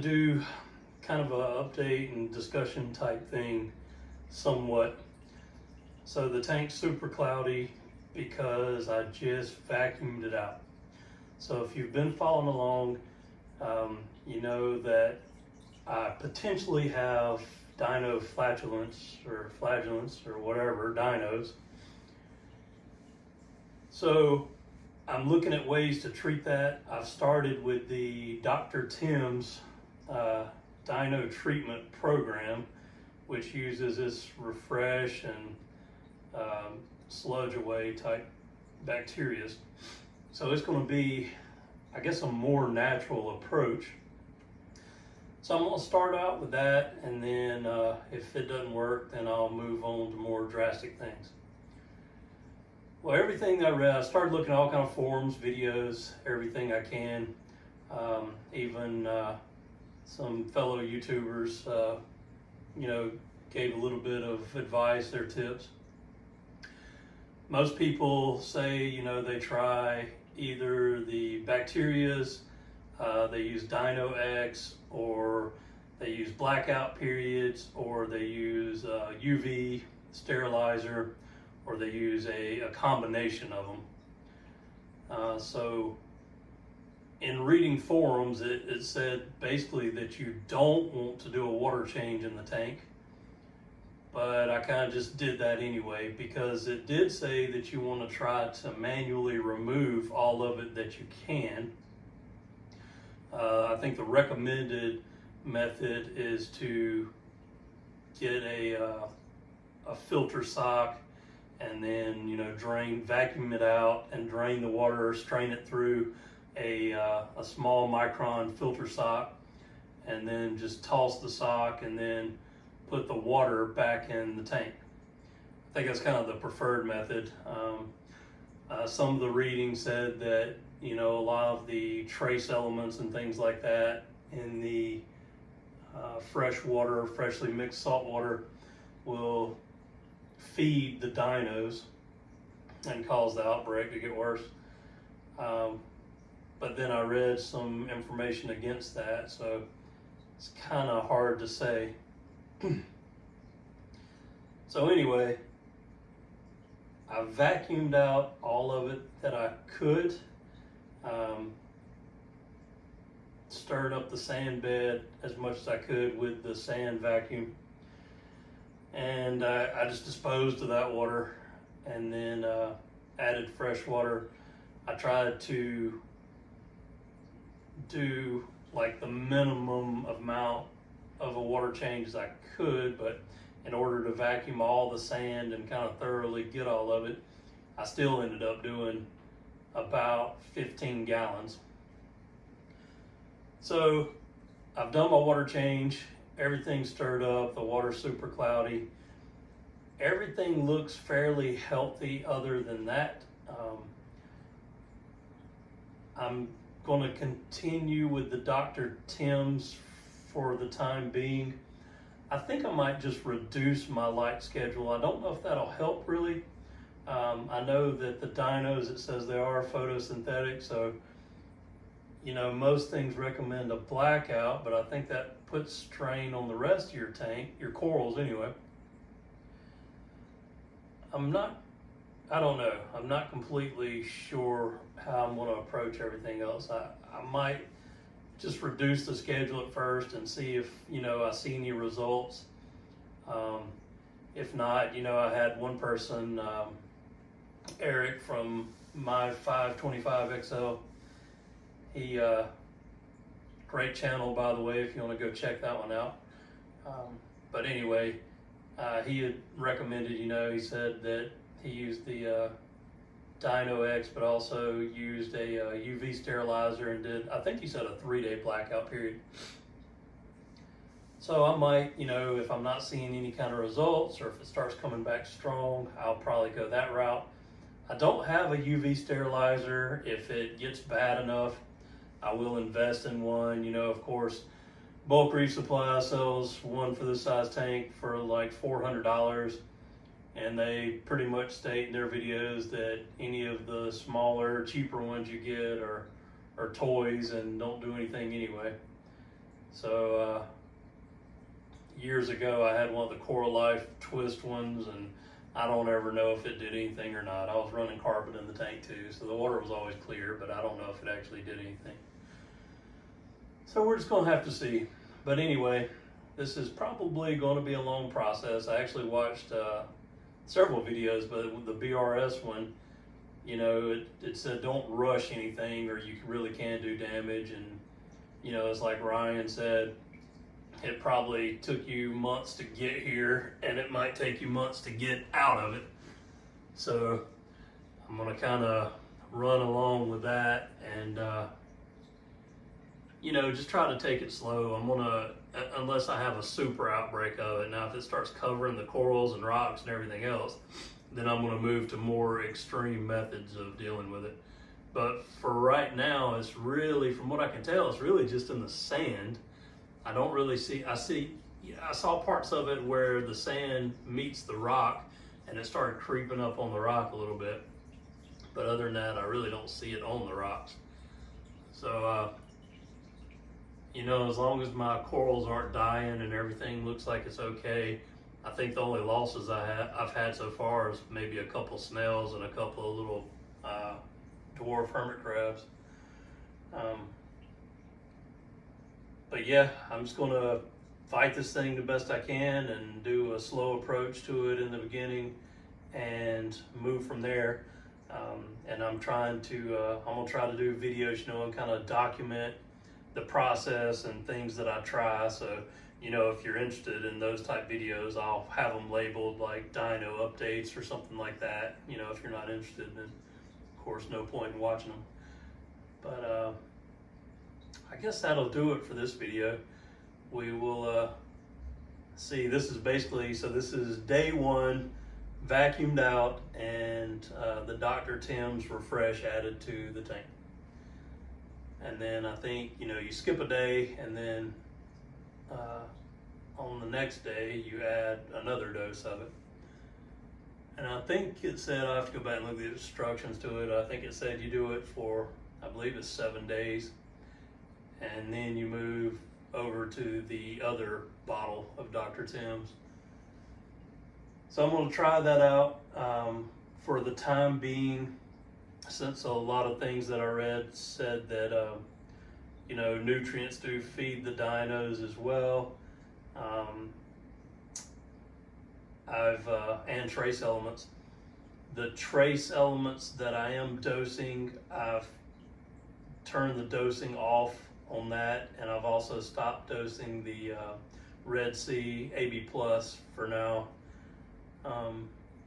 do kind of a update and discussion type thing somewhat. So the tank's super cloudy because I just vacuumed it out. So if you've been following along, you know that I potentially have dinoflagellates or whatever, dinos. So I'm looking at ways to treat that. I've started with the Dr. Tim's Dino Treatment Program, which uses this refresh and sludge away type bacteria. So it's going to be, I guess, a more natural approach. So I'm going to start out with that, and then if it doesn't work, then I'll move on to more drastic things. Well, everything I read, I started looking at all kinds of forums, videos, everything I can. Even some fellow YouTubers, you know, gave a little bit of advice, their tips. Most people say, you know, they try either the bacterias, they use Dino X, or they use blackout periods, or they use UV sterilizer, or they use a combination of them. So in reading forums, it said basically that you don't want to do a water change in the tank, but I kind of just did that anyway, because it did say that you want to try to manually remove all of it that you can. I think the recommended method is to get a filter sock, and then, you know, vacuum it out and drain the water, strain it through a small micron filter sock, and then just toss the sock and then put the water back in the tank. I think that's kind of the preferred method. Some of the reading said that, you know, a lot of the trace elements and things like that in the fresh water, freshly mixed salt water, will feed the dinos and cause the outbreak to get worse. But then I read some information against that, so it's kind of hard to say. So anyway, I vacuumed out all of it that I could. Stirred up the sand bed as much as I could with the sand vacuum, and I just disposed of that water, and then added fresh water. I tried to do like the minimum amount of a water change as I could, but in order to vacuum all the sand and kind of thoroughly get all of it, I still ended up doing about 15 gallons. So I've done my water change, everything's stirred up, the water's super cloudy. Everything looks fairly healthy other than that. I'm going to continue with the Dr. Tim's for the time being. I think I might just reduce my light schedule. I don't know if that'll help really. I know that the dinos, it says they are photosynthetic, so you know, most things recommend a blackout, but I think that puts strain on the rest of your tank, your corals anyway. I don't know. I'm not completely sure how I'm going to approach everything else. I might just reduce the schedule at first and see if, you know, I see any results. If not, you know, I had one person, Eric from my 525 XL. He, great channel, by the way, if you want to go check that one out. But anyway, he had recommended, you know, he said that he used the Dino X, but also used a UV sterilizer and did, I think he said, a 3-day blackout period. So I might, you know, if I'm not seeing any kind of results, or if it starts coming back strong, I'll probably go that route. I don't have a UV sterilizer. If it gets bad enough, I will invest in one. You know, of course, Bulk Reef Supply sells one for this size tank for like $400, and they pretty much state in their videos that any of the smaller, cheaper ones you get are toys and don't do anything anyway. So years ago I had one of the Coral Life twist ones, and I don't ever know if it did anything or not. I was running carbon in the tank too, so the water was always clear, but I don't know if it actually did anything. So we're just gonna have to see. But anyway, this is probably going to be a long process. I actually watched several videos, but with the BRS one, you know, it said don't rush anything or you really can do damage. And, you know, it's like Ryan said, it probably took you months to get here and it might take you months to get out of it. So I'm going to kind of run along with that and, you know, just try to take it slow. I'm going to, unless I have a super outbreak of it. Now, if it starts covering the corals and rocks and everything else, then I'm going to move to more extreme methods of dealing with it. But for right now, it's really, from what I can tell, it's really just in the sand. I don't really see, I saw parts of it where the sand meets the rock and it started creeping up on the rock a little bit. But other than that, I really don't see it on the rocks. So, you know, as long as my corals aren't dying and everything looks like it's okay, I think the only losses I've had so far is maybe a couple snails and a couple of little dwarf hermit crabs. But yeah, I'm just gonna fight this thing the best I can and do a slow approach to it in the beginning and move from there. And I'm gonna try to do videos, you know, and kind of document the process and things that I try. So, you know, if you're interested in those type videos, I'll have them labeled like dino updates or something like that. You know, if you're not interested, then of course no point in watching them. But I guess that'll do it for this video. We will see. This is basically, so this is day one, vacuumed out, and the Dr. Tim's Refresh added to the tank. And then I think, you know, you skip a day, and then on the next day you add another dose of it. And I think it said, I have to go back and look at the instructions to it. I think it said you do it for, I believe it's 7 days, and then you move over to the other bottle of Dr. Tim's. So I'm going to try that out for the time being, since a lot of things that I read said that, you know, nutrients do feed the dinos as well. And trace elements. The trace elements that I am dosing, I've turned the dosing off on that, and I've also stopped dosing the Red Sea AB Plus for now.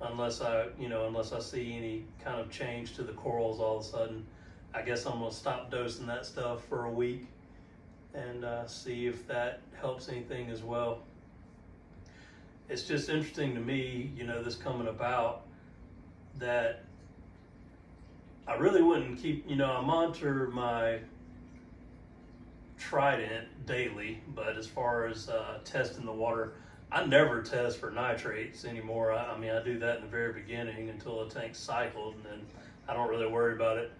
Unless I see any kind of change to the corals all of a sudden. I guess I'm gonna stop dosing that stuff for a week and see if that helps anything as well. It's just interesting to me, you know, this coming about, that I really wouldn't keep, you know, I monitor my Trident daily, but as far as testing the water, I never test for nitrates anymore. I mean, I do that in the very beginning until the tank's cycled, and then I don't really worry about it.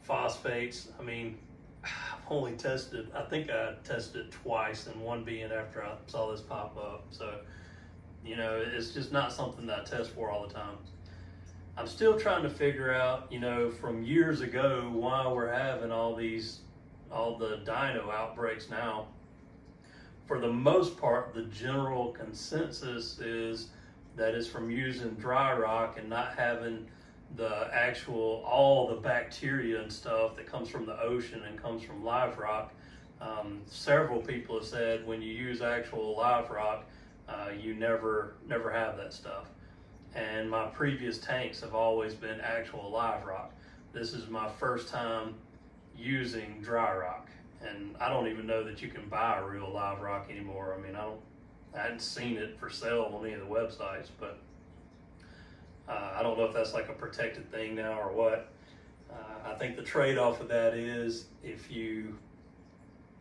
Phosphates, I mean, I've only tested, I think I tested it twice, and one being after I saw this pop up. So, you know, it's just not something that I test for all the time. I'm still trying to figure out, you know, from years ago why we're having all the dino outbreaks now. For the most part, the general consensus is that it's from using dry rock and not having all the bacteria and stuff that comes from the ocean and comes from live rock. Several people have said when you use actual live rock, you never have that stuff. And my previous tanks have always been actual live rock. This is my first time using dry rock. And I don't even know that you can buy a real live rock anymore. I mean, I hadn't seen it for sale on any of the websites, but I don't know if that's like a protected thing now or what. I think the trade-off of that is if you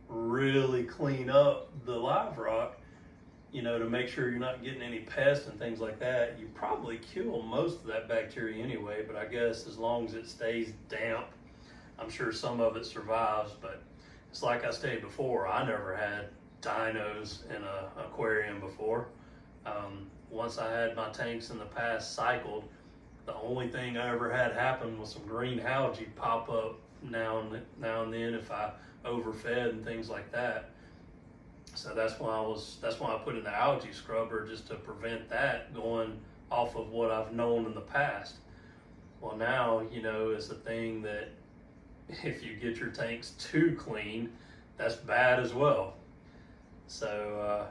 really clean up the live rock, you know, to make sure you're not getting any pests and things like that, you probably kill most of that bacteria anyway, but I guess as long as it stays damp, I'm sure some of it survives. But it's like I stated before, I never had dinos in an aquarium before. Once I had my tanks in the past cycled, the only thing I ever had happen was some green algae pop up now and then if I overfed and things like that. So that's why I put in the algae scrubber, just to prevent that going off of what I've known in the past. Well, now, you know, it's a thing that if you get your tanks too clean, that's bad as well. So,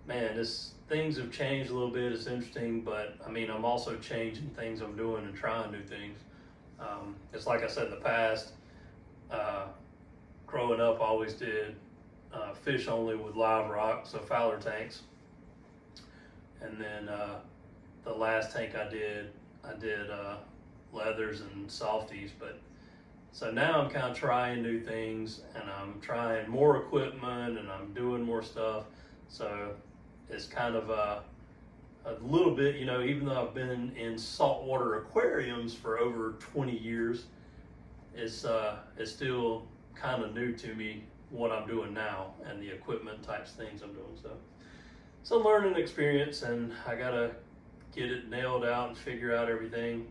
man, things have changed a little bit. It's interesting, but I mean, I'm also changing things I'm doing and trying new things. It's like I said in the past, growing up, I always did fish only with live rock, so Fowler tanks. And then the last tank I did leathers and softies. But so now I'm kind of trying new things, and I'm trying more equipment, and I'm doing more stuff. So it's kind of a little bit, you know, even though I've been in saltwater aquariums for over 20 years, it's still kind of new to me what I'm doing now and the equipment types things I'm doing. So it's a learning experience, and I gotta get it nailed out and figure out everything.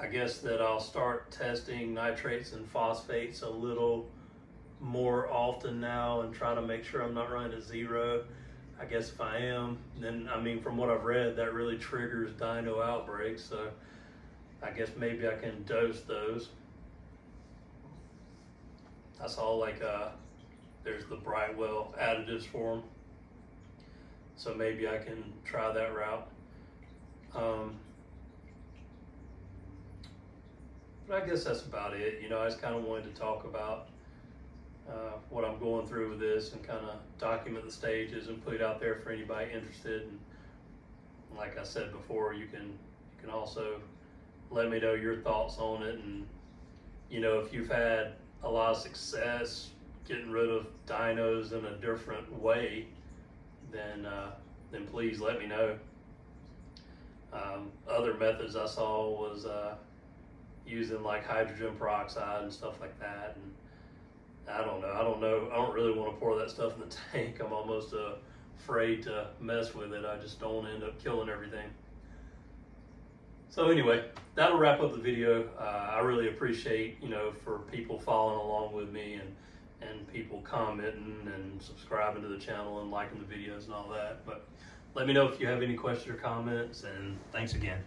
I guess that I'll start testing nitrates and phosphates a little more often now and try to make sure I'm not running to zero. I guess if I am, then, I mean, from what I've read, that really triggers dino outbreaks. So I guess maybe I can dose those. I saw like there's the Brightwell additives for them, so maybe I can try that route. But I guess that's about it. You know, I just kind of wanted to talk about what I'm going through with this and kind of document the stages and put it out there for anybody interested. And like I said before, you can also let me know your thoughts on it. And you know, if you've had a lot of success getting rid of dinos in a different way, then please let me know. Other methods I saw was using like hydrogen peroxide and stuff like that. And I don't know. I don't really want to pour that stuff in the tank. I'm almost afraid to mess with it. I just don't end up killing everything. So anyway, that'll wrap up the video. I really appreciate, you know, for people following along with me and people commenting and subscribing to the channel and liking the videos and all that. But let me know if you have any questions or comments, and thanks again.